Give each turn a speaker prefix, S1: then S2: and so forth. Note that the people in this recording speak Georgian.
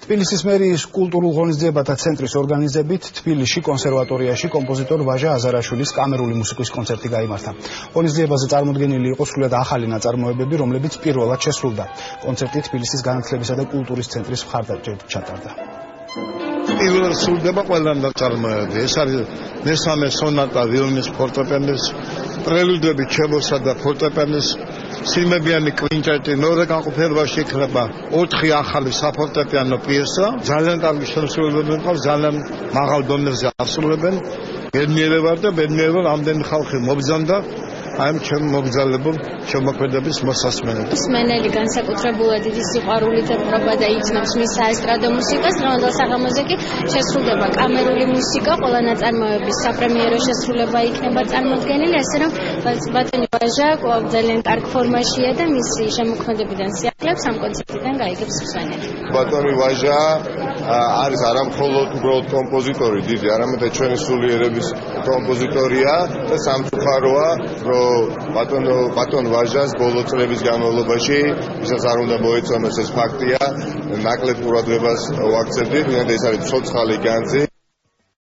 S1: თბილისის მერიის კულტურულ ღონისძიებათა ცენტრის ორგანიზებით თბილისში კონსერვატორიაში კომპოზიტორ ვაჟა აზარაშვილის კამერული მუსიკის კონცერტი გაიმართა. ღონისძიებაზე წარმოდგენილი იყო სრულიად ახალი ნაწარმოებები, რომლებიც პირველად შესრულდა. კონცერტი თბილისის განათლებისა და კულტურის ცენტრის მხარდაჭერით ჩატარდა.
S2: პირველად სრულდება ყველა ნაწარმოები. ეს არის მესამე სონატა ვიოლინის ფორტეპიანოს, პრელუდები ჩელოსა და ფორტეპიანოს, სიმებიანი კვინტეტი, მეორე განყოფილებაში იქნება 4 ახალი საფორტეპიანო პიესა. ძალიან კარგი შემსრულებლები მყავს, ძალიან მაღალ დონეზე ასრულებენ. ბედნიერი ვარ და ბედნიერი ვარ, ამდენი ხალხი მობრძანდა ამ ჩემ მოგზაურობ შემოქმედების მოსასმენად.
S3: მსმენელი განსაკუთრებულად დიდი სიყვარულით ეპყრობა და იცნობს მის საესტრადო მუსიკას. დღევანდელ საღამოზე კი შესრულდება კამერული მუსიკა, ყველა ნაწარმოების საპრემიერო შესრულება იქნება წარმოდგენილი, ასე რომ ბატონი ვაჟა კვლავ ძალიან კარგ ფორმაშია და მისი შემოქმედებიდან სიახლეებს ამ კონცერტიდან გაიგებს მსმენელი.
S4: ბატონი ვაჟა არის არამხოლოდ უბრალოდ კომპოზიტორი დიდი, არამედ ჩვენი სულიერების კომპოზიტორია და სამწუხაროა, რომ ბატონ ვაჟას ბოლო წლების განმავლობაში, ვისაც არ უნდა მოეწონოს ეს ფაქტია, ნაკლებ ყურადღებას ვაქცევდით, ვინაიდან ეს არის ცოცხალი განძი.